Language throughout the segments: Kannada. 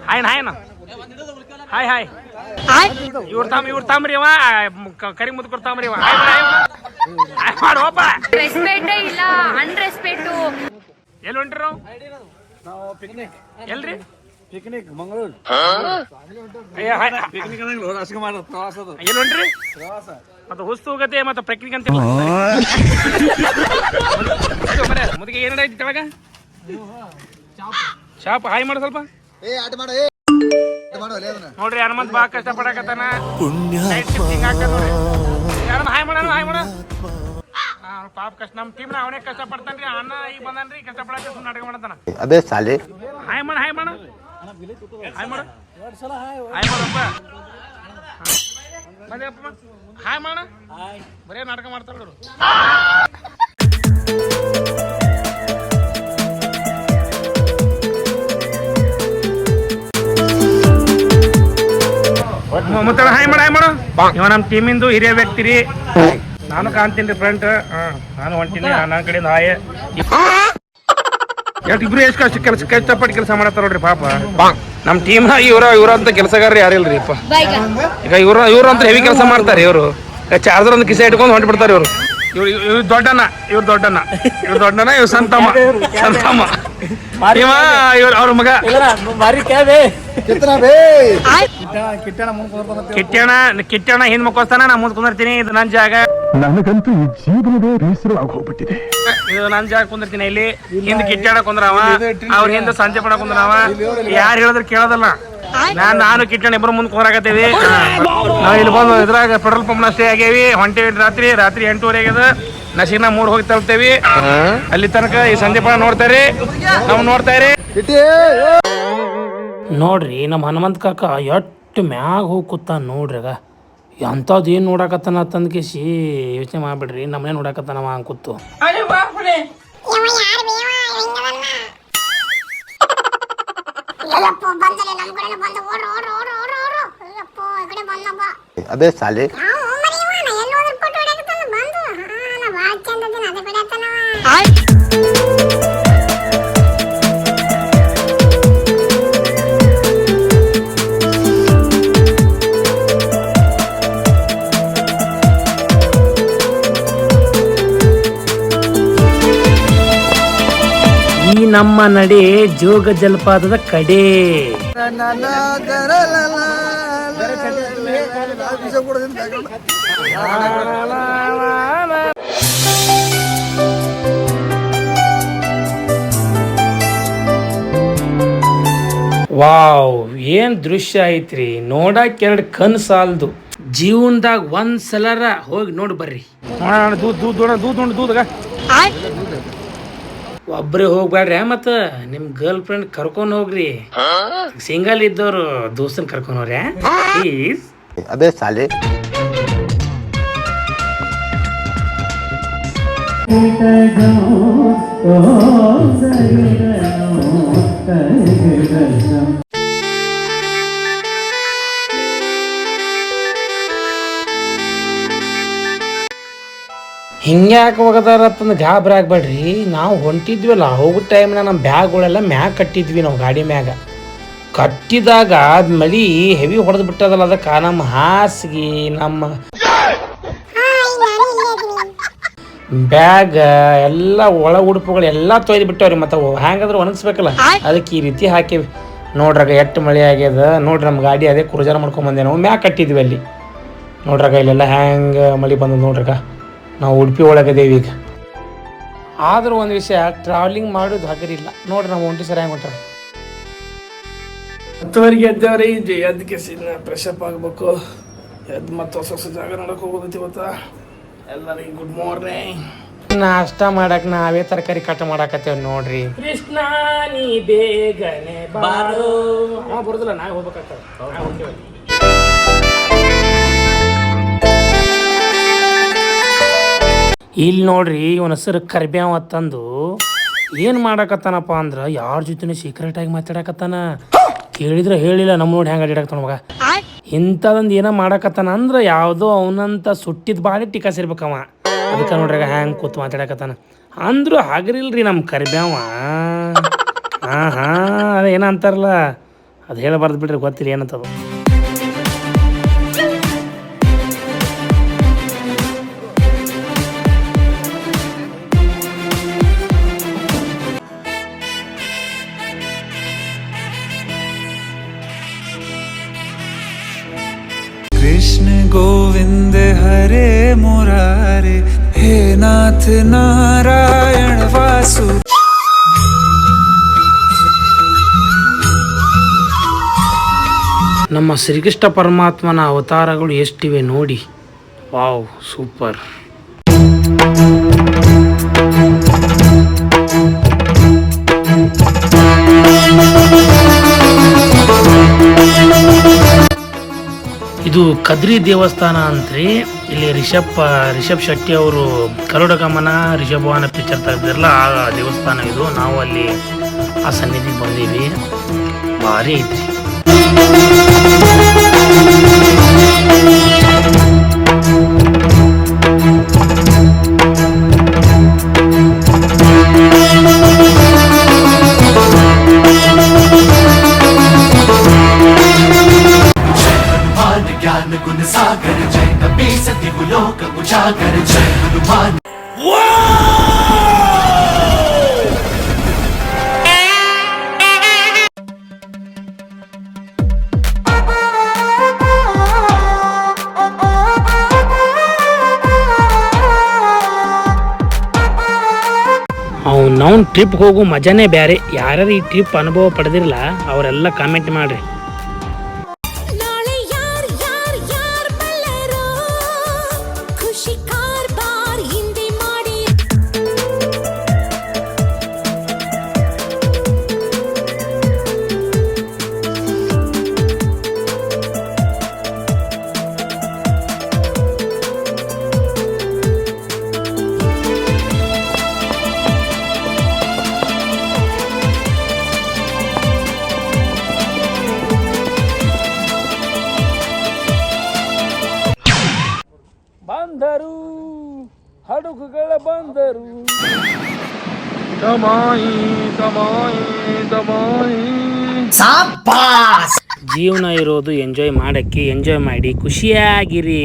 ಹಾಯ್ ಹಾಯ್ ಹಾಯ್ ಹಾಯ್ ಇವ್ರ ತಾಮ್ರಿ ಅವ ಕರಿ ಮುದ್ಕೊಡ್ ತಾಮ್ರಿ ಅವ ಹಾಯ್ ಮಾಡೋಪ್ಪ. ರೆಸ್ಪೆಕ್ಟ್ ಇಲ್ಲ ಅನ್ರೆಸ್ಪೆಕ್ಟ್. ಎಲ್ಲಿ ಹೊಂಟ್ರಿ ನಾವು? ಎಲ್ರಿ? ಪಿಕ್ನಿಕ್ ಮಂಗಳೂರು. ಎಲ್ಲಿ ಹೊಂಟ್ರಿ? ಮತ್ತೆ ಹುಸ್ತು ಹೋಗತ್ತೆ ಮತ್ತೆ ಪಿಕ್ನಿಕ್ ಅಂತ ಮುದಿಗೆ ಏನಾಯ್ತು ಕೆಳಗ ಶಾಪ್ ಹಾಯ್ ಮಾಡು ಸ್ವಲ್ಪ. ನೋಡ್ರಿ ಹನುಮಂತ್ ಬಾ ಕಷ್ಟ ಪಡಕತ್ತಾನ. ಹಾಯ್ ಮಾಡ ಹಾಯ್ ಮಾಡ ಪಾಪ ಕಷ್ಟ ನಮ್ಮ ಟೀಮ್ ಅವನೇ ಕಷ್ಟ ಪಡ್ತಾನ್ರಿ. ಅಣ್ಣ ಈಗ ಬಂದನ್ರಿ ಕಷ್ಟ ಪಡಕ ಸುಮ್ಮನೆ ನಾಟಕ ಮಾಡತಾನ. ಅದೇ ಸಾಲಿ ಹಾಯ್ ಮಾಡ ಹಾಯ್ ಮಾಡ ಹಾಯ್ ಮಾಡ ಹಾಯ್ ಮಾಡಪ್ಪ ಬಂದಪ್ಪ ಹಾಯ್ ಮಾಡ. ಬರೇ ನಾಟಕ ಮಾಡ್ತಾರ ನೋಡು. ಮತ್ತೆ ಹಾಯ್ ಮಾಡ ಹಾಯ್ ಮಾಡು. ಇವ ನಮ್ಮ ಟೀಮಿಂದು ಹಿರಿಯ ವ್ಯಕ್ತಿ ರೀ. ನಾನು ಕಾಣ್ತೀನಿ ರೀ ಫ್ರೆಂಡ್. ನಾನು ಹೊಂಟೀನಿ ನನ್ನ ಕಡೆಯಿಂದ ಹಾಯ್. ಇಬ್ರು ಎಷ್ಟು ಕಷ್ಟಪಟ್ಟು ಕೆಲಸ ಮಾಡತ್ತಾರ ನೋಡ್ರಿ ಪಾಪ. ನಮ್ಮ ಟೀಮ್ ಇವ್ರಂತ ಕೆಲಸಗಾರ ಯಾರಿಲ್ರಿ ಅಪ್ಪ. ಈಗ ಇವ್ರು ಅಂತ ಹೆವಿ ಕೆಲಸ ಮಾಡ್ತಾರೆ. ಇವರು ಚಾರ್ಜರ್ ಒಂದು ಕಿಸೆ ಇಟ್ಕೊಂಡು ಹೊಂಟ್ಬಿಡ್ತಾರೆ. ಇವ್ರು ದೊಡ್ಡಣ್ಣ ಇವ್ ಸಂತಮ್ಮ ಅವ್ರ ಮಗ ಕಿಟ್ಟಣ ಹಿಂದ್ ಮಕ್ಕೋಸ್ತಾನ ನಾ ಮುಂದ್ ಕುಂದಿರ್ತೀನಿ. ಇದು ನನ್ ಜಾಗ. ನನಗಂತೂ ಈ ಜೀವನವೇ ಬೇಸರವಾಗಿ ಹೋಗ್ಬಿಟ್ಟಿದೆ. ಇದು ನನ್ ಜಾಗ ಕುಂದಿರ್ತೀನಿ. ಇಲ್ಲಿ ಹಿಂದ್ ಕಿಟ್ಟಣ ಕುಂದ್ರವ, ಅವ್ರ ಹಿಂದ ಸಂಜೆ ಪಡ ಕುಂದ್ರವ. ಯಾರು ಹೇಳಿದ್ರು ಕೇಳೋದಲ್ಲ. ನಾನು ಕಿಟ್ಟಣ ಇಬ್ಬರು ಮುಂದ್ ಕುಂದ್ರಾಕತ್ತೇವಿ. ನಾವ್ ಇಲ್ಲಿ ಬಂದು ಇದ್ರಾಗ ಪೆಟ್ರೋಲ್ ಪಂಪ್ ಸ್ಟೇ ಆಗೇವಿ. ಹೊಂಟೇವಿ ರಾತ್ರಿ 8:30 ಆಗ್ಯದ. ನಶೀನ 3 ಹೋಗಿ ತಲ್ತೇವಿ. ಅಲ್ಲಿ ತನಕ ಈ ಸಂಜೆ ಪಡ ನೋಡ್ತಾರಿ, ನಾವು ನೋಡ್ತಾರಿ. ನೋಡ್ರಿ ನಮ್ಮ ಹನುಮಂತ ಕಾಕ ಎಷ್ಟು ಮ್ಯಾಗ ಹೋಗಿ ಕೂತ ನೋಡ್ರಿ. ಆಗ ಅಂಥದ್ದು ಏನು ನೋಡಕತ್ತಾನ ತಂದ್ಕೇಸಿ ಯೋಚನೆ ಮಾಡ್ಬಿಡ್ರಿ. ನಮ್ಮನೆ ನೋಡಕತ್ತಾನವ ಹಂಗೆ ಕೂತು. ಅದೇ ಸಾಲಿ ಈ ನಮ್ಮ ನಡೆ ಜೋಗ ಜಲಪಾತದ ಕಡೆ. ವಾವ್, ಏನ್ ದೃಶ್ಯ ಐತ್ರಿ. ನೋಡಕ್ 2 ಕಣ್ ಸಾಲದು. ಜೀವನದಾಗ ಒಂದ್ಸಲರ ಹೋಗಿ ನೋಡಿ ಬರ್ರಿ. ಒಬ್ರೇ ಹೋಗ್ಬೇಡ್ರಿ. ಮತ್ತ ನಿಮ್ ಗರ್ಲ್ ಫ್ರೆಂಡ್ ಕರ್ಕೊಂಡ್ ಹೋಗ್ರಿ. ಸಿಂಗಲ್ ಇದ್ದವ್ರು ದೋಸ್ತನ್ ಕರ್ಕೊಂಡ್ ಹೋಗ್ರಿ ಪ್ಲೀಸ್. ಅದೇ ಸಾಲಿ ಹಿಂಗ್ಯಾಕೆ ಹೋಗದಾರತ್ತಂದು ಗಾಬರಿ ಆಗ್ಬೇಡ್ರಿ. ನಾವು ಹೊಂಟಿದ್ವಲ್ಲ, ಹೋಗೋ ಟೈಮ್ನ ನಮ್ಮ ಬ್ಯಾಗ್ಗಳೆಲ್ಲ ಮ್ಯಾಗ ಕಟ್ಟಿದ್ವಿ. ನಾವು ಗಾಡಿ ಮ್ಯಾಗ ಕಟ್ಟಿದಾಗ ಮಳಿ ಹೆವಿ ಹೊಡೆದು ಬಿಟ್ಟದಲ್ಲ. ಅದಕ್ಕೆ ನಮ್ಮ ಹಾಸಿಗೆ, ನಮ್ಮ ಬ್ಯಾಗ್ ಎಲ್ಲ ಒಳ ಉಡುಪುಗಳು ಎಲ್ಲ ತೊಯ್ದು ಬಿಟ್ಟವ್ರಿ. ಮತ್ತು ಹ್ಯಾಂಗಾದ್ರೆ ಒಣಗಿಸ್ಬೇಕಲ್ಲ, ಅದಕ್ಕೆ ಈ ರೀತಿ ಹಾಕಿವಿ. ನೋಡ್ರಾಗ ಎಷ್ಟು ಮಳೆ ಆಗ್ಯದ ನೋಡ್ರಿ. ನಮ್ಮ ಗಾಡಿ ಅದೇ ಕ್ರೂಜರ್ ಮಾಡ್ಕೊಂಬಂದೆ. ನಾವು ಮ್ಯಾಗ ಕಟ್ಟಿದ್ವಿ ಅಲ್ಲಿ. ನೋಡ್ರಾಗ ಇಲ್ಲೆಲ್ಲ ಹ್ಯಾಂಗೆ ಮಳೆ ಬಂದದ ನೋಡ್ರಾಗ. ನಾವು ಉಡುಪಿ ಒಳಗದೇವಿ ಈಗ. ಆದರೂ ಒಂದು ವಿಷಯ, ಟ್ರಾವೆಲಿಂಗ್ ಮಾಡೋದು ಹಗರಿಲ್ಲ ನೋಡ್ರಿ. ನಾವು ಒಂಟಿ ಸರಿ ಹೆಂಗೆ ಹೊಂಟಾರ 10ವರೆಗೆ ಎದ್ದೇವ್ರಿ. ಎದ್ದು ಕೆಸಿನ ಫ್ರೆಶ್ ಅಪ್ ಆಗಬೇಕು. ಎದ್ದು ಮತ್ತೆ ಹೊಸ ಜಾಗ ನೋಡಕ್ಕೆ ಹೋಗೋದೈತಿ ಇವತ್ತು. ಎಲ್ಲರಿಗೂ ಗುಡ್ ಮಾರ್ನಿಂಗ್. ನಾಷ್ಟ ಮಾಡಕ್ ನಾವೇ ತರಕಾರಿ ಕಟ್ ಮಾಡಾಕತ್ತೇವ್ ನೋಡ್ರಿ. ಕೃಷ್ಣ ನೀ ಬೇಗನೆ ಬಾರೋ. ಬರೋದಿಲ್ಲ, ನಾವೇ ಹೋಗ್ಬೇಕಾಗ್ತದೆ. ಇಲ್ಲಿ ನೋಡ್ರಿ, ಇವನ ಹೆಸರು ಕರ್ಬ್ಯಾವ ತಂದು ಏನು ಮಾಡಾಕತ್ತಾನಪ್ಪ ಅಂದ್ರೆ ಯಾರ ಜೊತೆ ಸೀಕ್ರೆಟ್ ಆಗಿ ಮಾತಾಡಕತ್ತಾನ. ಕೇಳಿದ್ರೆ ಹೇಳಿಲ್ಲ. ನಮ್ಮ ನೋಡಿ ಹೆಂಗೆ ಅಡ್ಡಾಡ್ತಾನ ಮಗ. ಇಂಥದೊಂದು ಏನೋ ಮಾಡಾಕತ್ತಾನ ಅಂದ್ರೆ ಯಾವುದೋ ಅವನಂತ ಸುಟ್ಟಿದ ಬಾಡಿ ಟಿಕಾ ಸೇರ್ಬೇಕವ. ಅದಕ್ಕೆ ನೋಡ್ರಿ ಹ್ಯಾಂಗೆ ಕೂತು ಮಾತಾಡಕತ್ತಾನ. ಅಂದ್ರು ಹಗರಿಲ್ರಿ ನಮ್ಮ ಕರ್ಬ್ಯಾವ. ಹಾಂ ಅದೇನ ಅಂತಾರಲ್ಲ, ಅದು ಹೇಳಬಾರ್ದು ಬಿಡ್ರಿ, ಗೊತ್ತಿಲ್ಲ ಏನಂತದು. कृष्ण गोविंद हरे मुरारे हे नाथ नारायण वासु. ನಮ್ಮ ಶ್ರೀಕೃಷ್ಣ ಪರಮಾತ್ಮನ ಅವತಾರಗಳು ಎಷ್ಟಿವೆ ನೋಡಿ. Wow, super. ಇದು ಕದ್ರಿ ದೇವಸ್ಥಾನ ಅಂತ್ರಿ. ಇಲ್ಲಿ ರಿಷಬ್ ಶೆಟ್ಟಿ ಅವರು ಗರುಡ ಗಮನ ರಿಷಭವಾಹನ ಪಿಕ್ಚರ್ ತೆಗೆದಿರಲ್ಲ, ಆ ದೇವಸ್ಥಾನ ಇದು. ನಾವು ಅಲ್ಲಿ ಆ ಸನ್ನಿಧಿಗೆ ಬಂದೀವಿ. ಭಾರಿ ಐತ್ರಿ. ज्ञान गुण सागर जय कपी सती लोक उजागर जय हनुमान. ನಾವು ಟ್ರಿಪ್ ಹೋಗೋ ಮಜಾನೇ ಬೇರೆ. ಯಾರ್ಯಾರು ಈ ಟ್ರಿಪ್ ಅನುಭವ ಪಡೆದಿರಲ್ಲ ಅವರೆಲ್ಲ ಕಾಮೆಂಟ್ ಮಾಡ್ರಿ. ಬಂದರು ಹಡಗುಗಳ ಬಂದರು, ಜೀವನ ಇರೋದು ಎಂಜಾಯ್ ಮಾಡಕ್ಕೆ. ಎಂಜಾಯ್ ಮಾಡಿ, ಖುಷಿಯಾಗಿರಿ.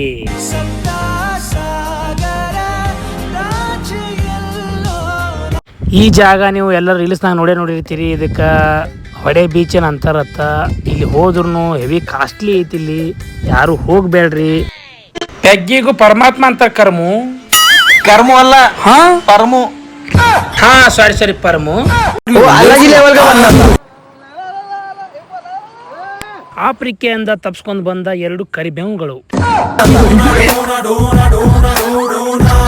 ಈ ಜಾಗ ನೀವು ಎಲ್ಲರೂ ರೀಲ್ಸ್ನಾಗ ನೋಡಿರ್ತೀರಿ. ಇದಕ್ಕೆ ಹೊಡೆ ಬೀಚ್ ಏನ್ ಅಂತಾರತ್ತ. ಇಲ್ಲಿ ಹೋದ್ರೂ ಹೆವಿ ಕಾಸ್ಟ್ಲಿ ಐತಿ. ಇಲ್ಲಿ ಯಾರು ಹೋಗ್ಬೇಡ್ರಿ. ಪೆಗ್ಗಿಗೂ ಪರಮಾತ್ಮ ಅಂತ ಕರ್ಮು ಅಲ್ಲ, ಪರಮು. ಹಾ ಸಾರಿ ಪರಮು. ಆಫ್ರಿಕೆಯಿಂದ ತಪ್ಸ್ಕೊಂಡ್ ಬಂದ 2 ಕರಿಬೇವುಗಳು.